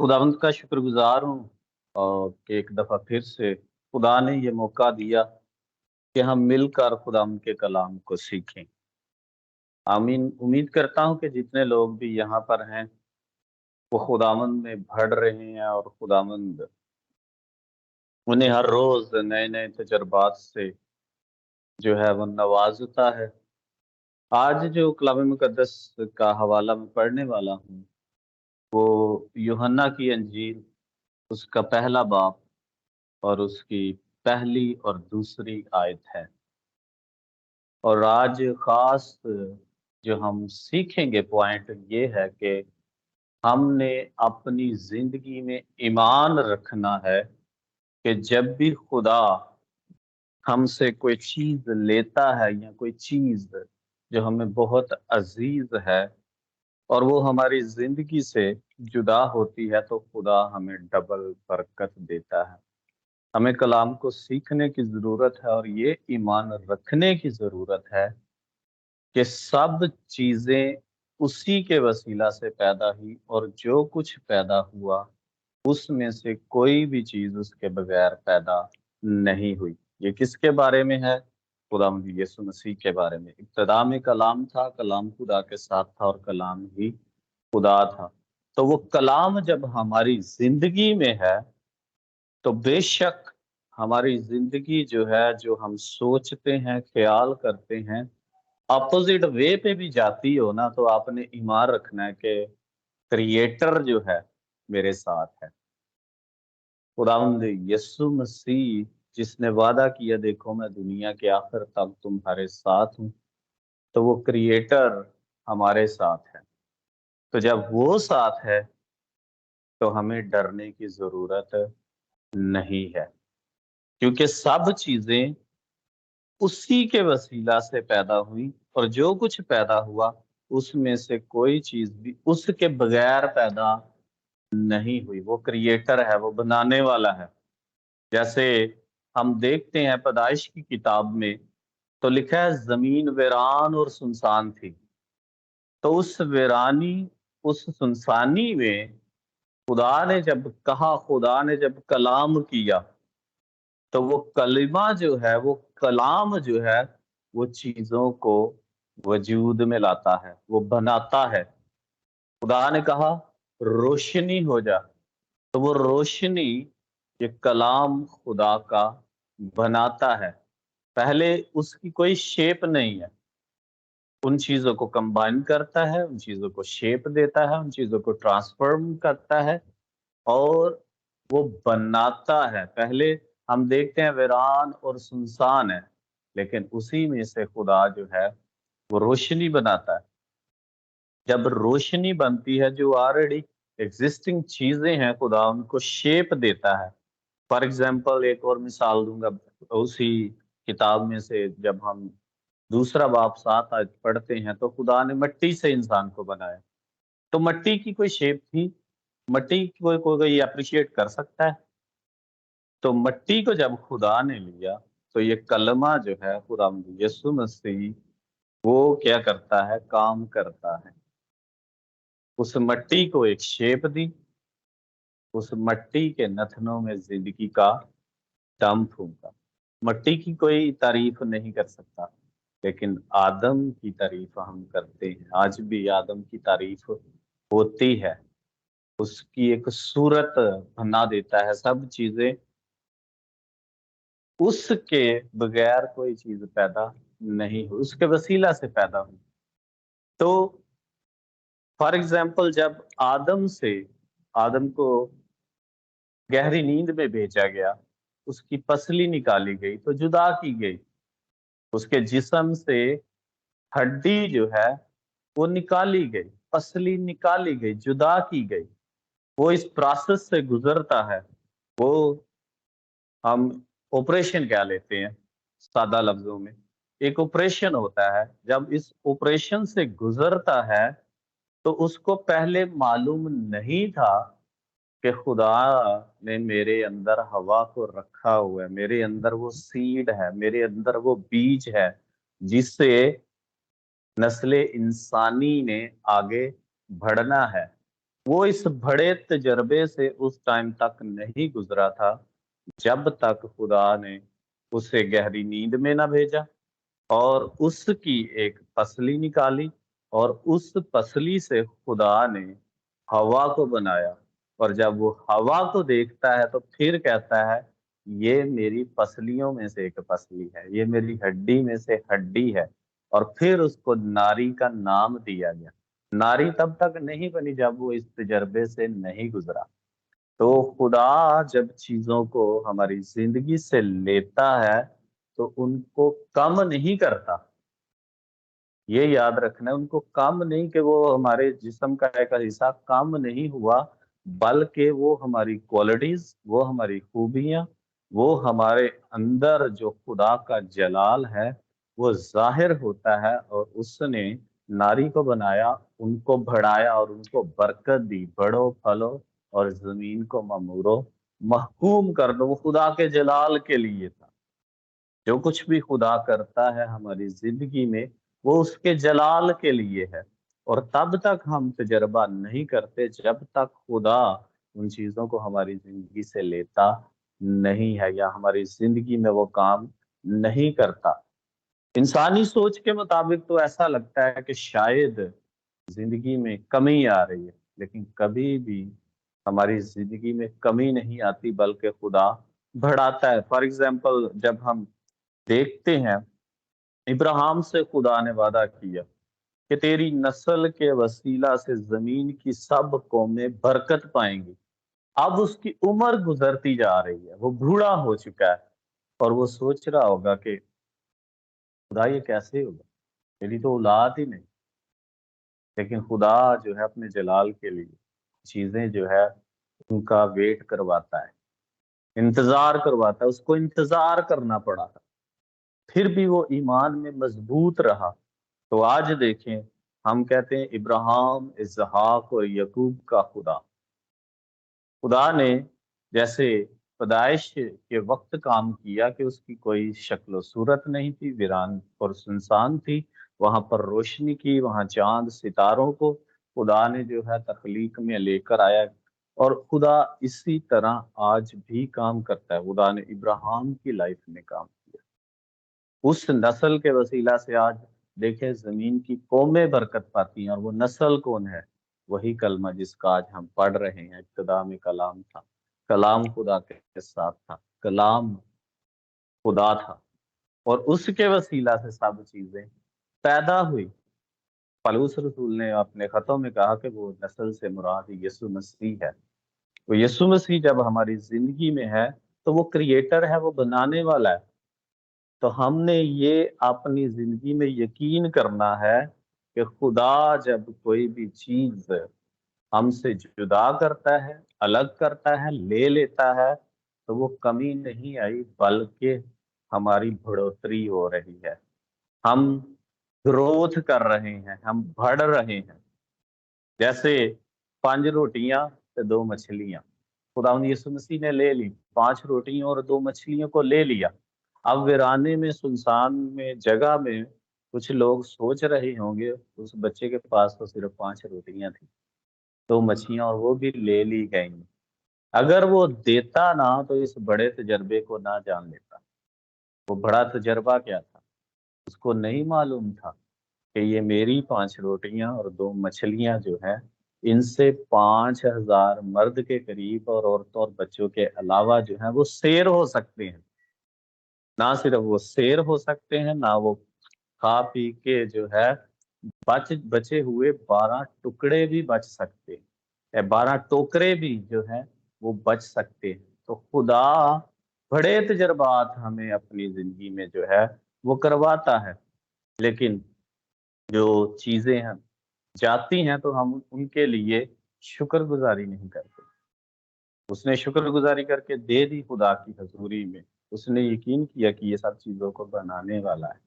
खुदावंद का शुक्रगुजार हूँ और कि एक दफ़ा फिर से खुदा ने ये मौका दिया कि हम मिलकर खुदावंद के कलाम को सीखें। आमीन। उम्मीद करता हूँ कि जितने लोग भी यहाँ पर हैं, वो खुदावंद में बढ़ रहे हैं और खुदावंद उन्हें हर रोज़ नए-नए तजुर्बात से जो है वो नवाज़ता है। आज जो कलाम मुकद्दस का हवाला मैं पढ़ने वाला हूँ, वो यूहन्ना की अंजील उसका पहला बाब और उसकी पहली और दूसरी आयत है। और आज खास जो हम सीखेंगे पॉइंट ये है कि हमने अपनी जिंदगी में ईमान रखना है कि जब भी खुदा हमसे कोई चीज लेता है या कोई चीज जो हमें बहुत अजीज है और वो हमारी जिंदगी से जुदा होती है, तो खुदा हमें डबल बरकत देता है। हमें कलाम को सीखने की जरूरत है और ये ईमान रखने की जरूरत है कि सब चीजें उसी के वसीला से पैदा हुई और जो कुछ पैदा हुआ उसमें से कोई भी चीज उसके बगैर पैदा नहीं हुई। ये किसके बारे में है? खुदावंद यीशु मसीह के बारे में। इब्तिदा में कलाम था, कलाम खुदा के साथ था और कलाम ही खुदा था। तो वो कलाम जब हमारी जिंदगी में है, तो बेशक हमारी जिंदगी जो है, जो हम सोचते हैं, ख्याल करते हैं, अपोजिट वे पे भी जाती हो ना, तो आपने ईमान रखना है कि क्रिएटर जो है मेरे साथ है। खुदावंद यीशु मसीह जिसने वादा किया, देखो मैं दुनिया के आखिर तक तुम्हारे साथ हूँ, तो वो क्रिएटर हमारे साथ है। तो जब वो साथ है तो हमें डरने की जरूरत नहीं है, क्योंकि सब चीजें उसी के वसीला से पैदा हुई और जो कुछ पैदा हुआ उसमें से कोई चीज भी उसके बगैर पैदा नहीं हुई। वो क्रिएटर है, वो बनाने वाला है। जैसे हम देखते हैं पैदाइश की किताब में, तो लिखा है जमीन वीरान और सुनसान थी। तो उस सुनसानी में खुदा ने जब कहा, खुदा ने जब कलाम किया, तो वो कलिमा जो है, वो कलाम जो है, वो चीजों को वजूद में लाता है, वो बनाता है। खुदा ने कहा रोशनी हो जा, तो वो रोशनी ये कलाम खुदा का बनाता है। पहले उसकी कोई शेप नहीं है, उन चीजों को कंबाइन करता है, उन चीजों को शेप देता है, उन चीजों को ट्रांसफॉर्म करता है और वो बनाता है। पहले हम देखते हैं वीरान और सुनसान है, लेकिन उसी में से खुदा जो है वो रोशनी बनाता है। जब रोशनी बनती है, जो ऑलरेडी एग्जिस्टिंग चीजें हैं, खुदा उनको शेप देता है। फॉर एग्जाम्पल एक और मिसाल दूंगा उसी किताब में से। जब हम दूसरा बाब 7 आयत पढ़ते हैं, तो खुदा ने मिट्टी से इंसान को बनाया। तो मिट्टी की कोई शेप थी? मिट्टी की कोई अप्रिशिएट कर सकता है? तो मिट्टी को जब खुदा ने लिया, तो ये कलमा जो है खुदा यीशु मसीह, वो क्या करता है? काम करता है। उस मिट्टी को एक शेप दी, उस मिट्टी के नथनों में जिंदगी का दम फूंका। मिट्टी की कोई तारीफ नहीं कर सकता, लेकिन आदम की तारीफ हम करते हैं। आज भी आदम की तारीफ होती है। उसकी एक सूरत बना देता है। सब चीजें उसके बगैर कोई चीज पैदा नहीं हुई, उसके वसीला से पैदा हुई। तो फॉर एग्जाम्पल जब आदम को गहरी नींद में भेजा गया, उसकी पसली निकाली गई, तो जुदा की गई। उसके जिस्म से हड्डी जो है वो निकाली गई, पसली निकाली गई, जुदा की गई। वो इस प्रोसेस से गुजरता है। वो हम ऑपरेशन क्या लेते हैं, सादा लफ्जों में एक ऑपरेशन होता है। जब इस ऑपरेशन से गुजरता है, तो उसको पहले मालूम नहीं था कि खुदा ने मेरे अंदर हवा को रखा हुआ है, मेरे अंदर वो सीड है, मेरे अंदर वो बीज है जिससे नस्ले इंसानी ने आगे बढ़ना है। वो इस बड़े तजर्बे से उस टाइम तक नहीं गुजरा था जब तक खुदा ने उसे गहरी नींद में ना भेजा और उसकी एक पसली निकाली और उस पसली से खुदा ने हवा को बनाया। और जब वो हवा को देखता है तो फिर कहता है, ये मेरी पसलियों में से एक पसली है, ये मेरी हड्डी में से हड्डी है। और फिर उसको नारी का नाम दिया गया। नारी तब तक नहीं बनी जब वो इस तजर्बे से नहीं गुजरा। तो खुदा जब चीजों को हमारी जिंदगी से लेता है तो उनको कम नहीं करता। ये याद रखना है, उनको कम नहीं कि वो हमारे जिस्म का एक हिस्सा कम नहीं हुआ, बल्कि वो हमारी क्वालिटीज, वो हमारी खूबियां, वो हमारे अंदर जो खुदा का जलाल है वो जाहिर होता है। और उसने नारी को बनाया, उनको बढ़ाया और उनको बरकत दी, बढ़ो फलो और जमीन को ममूरो, महकूम कर दो। वो खुदा के जलाल के लिए था। जो कुछ भी खुदा करता है हमारी जिंदगी में वो उसके जलाल के लिए है। और तब तक हम तजर्बा नहीं करते जब तक खुदा उन चीजों को हमारी जिंदगी से लेता नहीं है या हमारी जिंदगी में वो काम नहीं करता। इंसानी सोच के मुताबिक तो ऐसा लगता है कि शायद जिंदगी में कमी आ रही है, लेकिन कभी भी हमारी जिंदगी में कमी नहीं आती बल्कि खुदा बढ़ाता है। फॉर एग्जाम्पल, जब हम देखते हैं, इब्राहिम से खुदा ने वादा किया कि तेरी नस्ल के वसीला से जमीन की सब कौमें बरकत पाएंगी। अब उसकी उम्र गुजरती जा रही है, वो बूढ़ा हो चुका है और वो सोच रहा होगा कि खुदा ये कैसे होगा, मेरी तो औलाद ही नहीं। लेकिन खुदा जो है अपने जलाल के लिए चीजें जो है उनका वेट करवाता है, इंतजार करवाता है। उसको इंतजार करना पड़ा था, फिर भी वो ईमान में मजबूत रहा। तो आज देखें, हम कहते हैं इब्राहिम, इसहाक और यकूब का खुदा। खुदा ने जैसे पैदाइश के वक्त काम किया कि उसकी कोई शक्ल सूरत नहीं थी, वीरान और सुनसान थी, वहां पर रोशनी की, वहां चांद सितारों को खुदा ने जो है तख्लीक में लेकर आया। और खुदा इसी तरह आज भी काम करता है। खुदा ने इब्राहिम की लाइफ में काम किया, उस नस्ल के वसीला से आज देखें जमीन की कौमें बरकत पाती हैं। और वो नस्ल कौन है? वही कलमा जिसका आज हम पढ़ रहे हैं। इब्तिदा में कलाम था, कलाम खुदा के साथ था, कलाम खुदा था और उसके वसीला से सब चीजें पैदा हुई। पलूस रसूल ने अपने खतों में कहा कि वो नस्ल से मुराद यीशु मसीह है। तो यीशु मसीह जब हमारी जिंदगी में है तो वो क्रिएटर है, वो बनाने वाला है। तो हमने ये अपनी जिंदगी में यकीन करना है कि खुदा जब कोई भी चीज हमसे जुदा करता है, अलग करता है, ले लेता है, तो वो कमी नहीं आई बल्कि हमारी बढ़ोतरी हो रही है। हम ग्रोथ कर रहे हैं, हम बढ़ रहे हैं। जैसे 5 रोटियां ते 2 मछलियां खुदावंद यीशु मसीह ने ले ली। 5 रोटियों और 2 मछलियों को ले लिया। अब वीराने में, सुनसान में, जगह में कुछ लोग सोच रहे होंगे, उस बच्चे के पास तो सिर्फ 5 रोटियां थी, 2 मछलियां, और वो भी ले ली गई। अगर वो देता ना तो इस बड़े तजर्बे को ना जान लेता। वो बड़ा तजर्बा क्या था? उसको नहीं मालूम था कि ये मेरी 5 रोटियां और 2 मछलियां जो है, इनसे 5,000 मर्द के करीब और औरतों और बच्चों के अलावा जो है वो शेर हो सकते हैं। ना सिर्फ वो शेर हो सकते हैं, ना वो खा पी के जो है बचे हुए 12 टुकड़े भी बच सकते हैं, या 12 टोकरे भी जो है वो बच सकते हैं। तो खुदा बड़े तजर्बात हमें अपनी जिंदगी में जो है वो करवाता है। लेकिन जो चीजें हैं जाती हैं तो हम उनके लिए शुक्रगुजारी नहीं करते। उसने शुक्रगुजारी करके दे दी खुदा की हजूरी में। उसने यकीन किया कि ये सब चीजों को बनाने वाला है,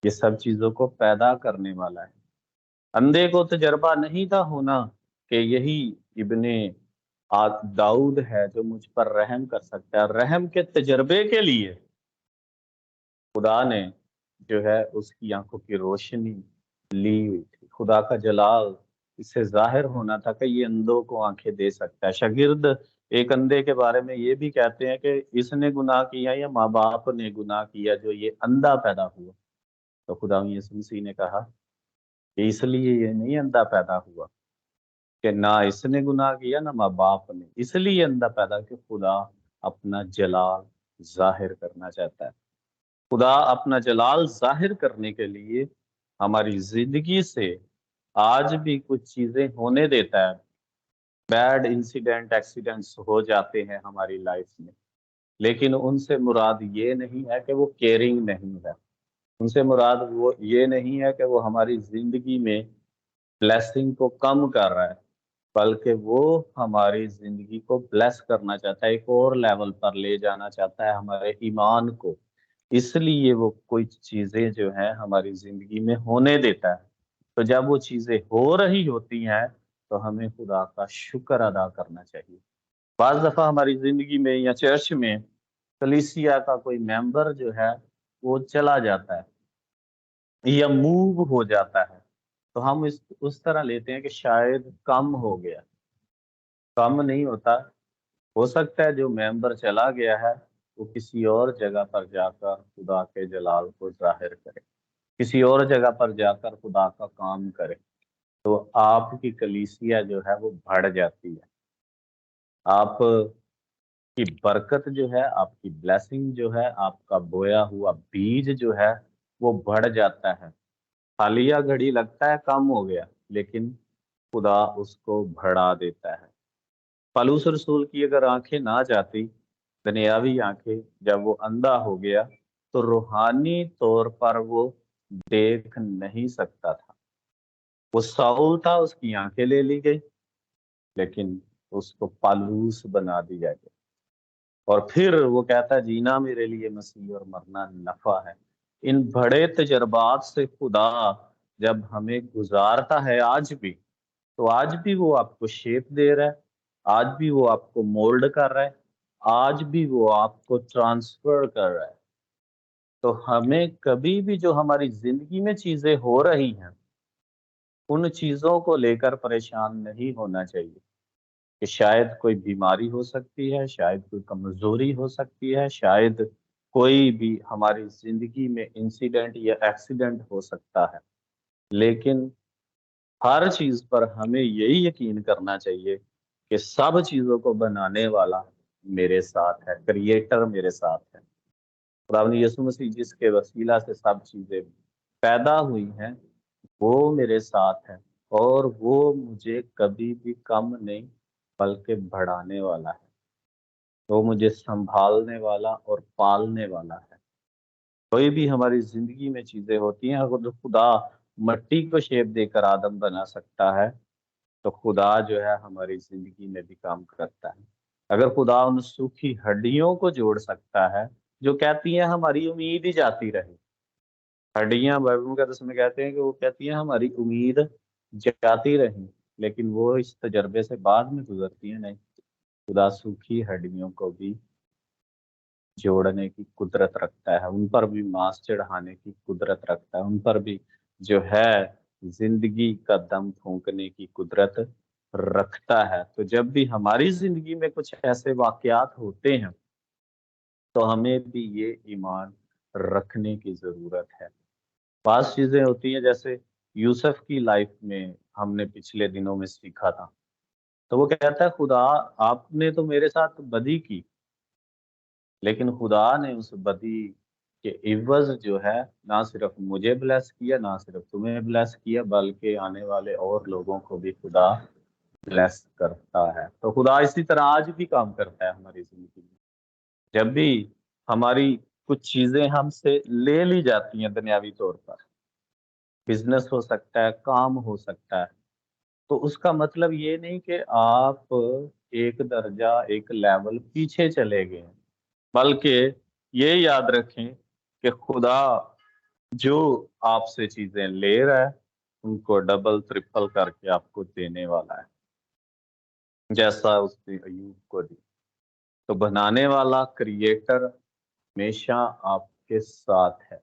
ये सब चीजों को पैदा करने वाला है। अंधे को तजर्बा नहीं था होना कि यही इब्ने दाऊद है जो मुझ पर रहम कर सकता है। रहम के तजर्बे के लिए खुदा ने जो है उसकी आंखों की रोशनी ली हुई थी। खुदा का जलाल इससे जाहिर होना था कि ये अंधों को आंखें दे सकता है। शागिर्द एक अंधे के बारे में ये भी कहते हैं कि इसने गुनाह किया या माँ बाप ने गुनाह किया जो ये अंधा पैदा हुआ। तो खुदा यीशु मसीह ने कहा कि इसलिए ये नहीं अंधा पैदा हुआ कि ना इसने गुनाह किया ना माँ बाप ने, इसलिए अंधा पैदा कि खुदा अपना जलाल जाहिर करना चाहता है। खुदा अपना जलाल जाहिर करने के लिए हमारी जिंदगी से आज भी कुछ चीजें होने देता है। बैड इंसिडेंट एक्सीडेंट्स हो जाते हैं हमारी लाइफ में, लेकिन उनसे मुराद ये नहीं है कि वो केयरिंग नहीं है। उनसे मुराद वो ये नहीं है कि वो हमारी जिंदगी में ब्लेसिंग को कम कर रहा है, बल्कि वो हमारी जिंदगी को ब्लेस करना चाहता है, एक और लेवल पर ले जाना चाहता है हमारे ईमान को। इसलिए वो कोई चीजें जो है हमारी जिंदगी में होने देता है। तो जब वो चीजें हो रही होती हैं तो हमें खुदा का शुक्र अदा करना चाहिए। बाज दफा हमारी जिंदगी में या चर्च में कलीसिया का कोई मेंबर जो है वो चला जाता है या मूव हो जाता है, तो हम इस उस तरह लेते हैं कि शायद कम हो गया। कम नहीं होता। हो सकता है जो मेंबर चला गया है वो किसी और जगह पर जाकर खुदा के जलाल को जाहिर करे, किसी और जगह पर जाकर खुदा का काम करे, तो आपकी कलीसिया जो है वो बढ़ जाती है। आपकी बरकत जो है, आपकी ब्लेसिंग जो है, आपका बोया हुआ बीज जो है वो बढ़ जाता है। हालिया घड़ी लगता है कम हो गया, लेकिन खुदा उसको बढ़ा देता है। पलूस रसूल की अगर आंखें ना जाती, दुनियावी आंखें, जब वो अंधा हो गया तो रूहानी तौर पर वो देख नहीं सकता था। वो साउल था, उसकी आंखें ले ली गई, लेकिन उसको पालूस बना दिया गया। और फिर वो कहता है जीना मेरे लिए मसीह और मरना नफा है। इन बड़े तजर्बात से खुदा जब हमें गुजारता है आज भी, तो आज भी वो आपको शेप दे रहा है, आज भी वो आपको मोल्ड कर रहा है, आज भी वो आपको ट्रांसफर कर रहा है। तो हमें कभी भी जो हमारी जिंदगी में चीजें हो रही हैं उन चीजों को लेकर परेशान नहीं होना चाहिए कि शायद कोई बीमारी हो सकती है, शायद कोई कमजोरी हो सकती है, शायद कोई भी हमारी जिंदगी में इंसिडेंट या एक्सीडेंट हो सकता है। लेकिन हर चीज पर हमें यही यकीन करना चाहिए कि सब चीजों को बनाने वाला मेरे साथ है, क्रिएटर मेरे साथ है। खुदावंद यीशु मसीह जिसके वसीला से सब चीजें पैदा हुई हैं वो मेरे साथ है, और वो मुझे कभी भी कम नहीं बल्कि बढ़ाने वाला है। वो मुझे संभालने वाला और पालने वाला है। कोई भी हमारी जिंदगी में चीजें होती हैं, अगर खुदा मट्टी को शेप देकर आदम बना सकता है तो खुदा जो है हमारी जिंदगी में भी काम करता है। अगर खुदा उन सूखी हड्डियों को जोड़ सकता है जो कहती हैं हमारी उम्मीद ही जाती रहे। हड्डियां बाइबल मुकद्दस में कहते हैं कि वो कहती हैं हमारी उम्मीद जाती रही, लेकिन वो इस तजर्बे से बाद में गुजरती है नहीं। खुदा सूखी हड्डियों को भी जोड़ने की कुदरत रखता है, उन पर भी मांस चढ़ाने की कुदरत रखता है, उन पर भी जो है जिंदगी का दम फूंकने की कुदरत रखता है। तो जब भी हमारी जिंदगी में कुछ ऐसे वाकयात होते हैं तो हमें भी ये ईमान रखने की जरूरत है। पांच चीजें होती हैं, जैसे यूसुफ की लाइफ में हमने पिछले दिनों में सीखा था। तो वो कहता है खुदा आपने तो मेरे साथ बदी की, लेकिन खुदा ने उस बदी के इवज जो है ना सिर्फ मुझे ब्लेस किया, ना सिर्फ तुम्हें ब्लेस किया, बल्कि आने वाले और लोगों को भी खुदा ब्लेस करता है। तो खुदा इसी तरह आज भी काम करता है हमारी जिंदगी में। जब भी हमारी कुछ चीजें हमसे ले ली जाती हैं दुनियावी तौर पर, बिजनेस हो सकता है, काम हो सकता है, तो उसका मतलब ये नहीं कि आप एक दर्जा एक लेवल पीछे चले गए हैं, बल्कि ये याद रखें कि खुदा जो आपसे चीजें ले रहा है उनको डबल ट्रिपल करके आपको देने वाला है, जैसा उसने अयूब को दी। तो बनाने वाला क्रिएटर हमेशा आपके साथ है।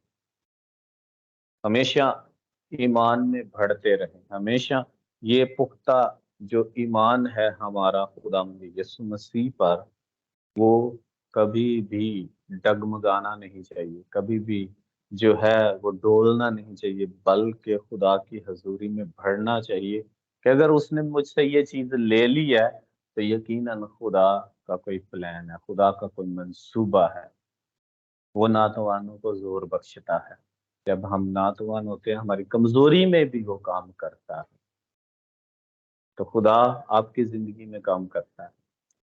हमेशा ईमान में बढ़ते रहें, हमेशा ये पुख्ता जो ईमान है हमारा खुदावंद यीशु मसीह पर, वो कभी भी डगमगाना नहीं चाहिए, कभी भी जो है वो डोलना नहीं चाहिए, बल्कि खुदा की हजूरी में बढ़ना चाहिए कि अगर उसने मुझसे ये चीज ले ली है तो यकीनन खुदा का कोई प्लान है, खुदा का कोई मंसूबा है। वो नातवानों को जोर बख्शता है। जब हम नातवान होते हैं, हमारी कमजोरी में भी वो काम करता है। तो खुदा आपकी जिंदगी में काम करता है,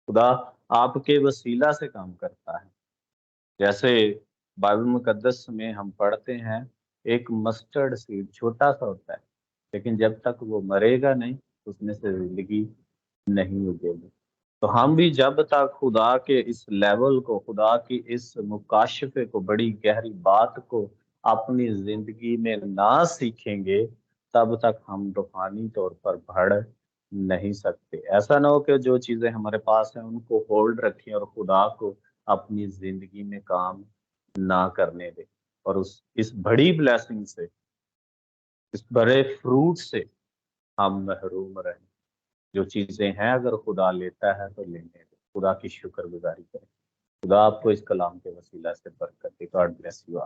खुदा आपके वसीला से काम करता है। जैसे बाइबल मुकद्दस में हम पढ़ते हैं, एक मस्टर्ड सीड छोटा सा होता है, लेकिन जब तक वो मरेगा नहीं उसमें से जिंदगी नहीं उगेगी। तो हम भी जब तक खुदा के इस लेवल को, खुदा की इस मुकाशफे को, बड़ी गहरी बात को अपनी जिंदगी में ना सीखेंगे, तब तक हम रूहानी तौर पर बढ़ नहीं सकते। ऐसा ना हो कि जो चीजें हमारे पास हैं उनको होल्ड रखें और खुदा को अपनी जिंदगी में काम ना करने दें, और उस इस बड़ी ब्लेसिंग से, इस बड़े फ्रूट से हम महरूम रहें। जो चीजें हैं अगर खुदा लेता है तो लेने दें, खुदा की शुक्रगुजारी करें। खुदा आपको इस कलाम के वसीला से बरकत दे। God bless you.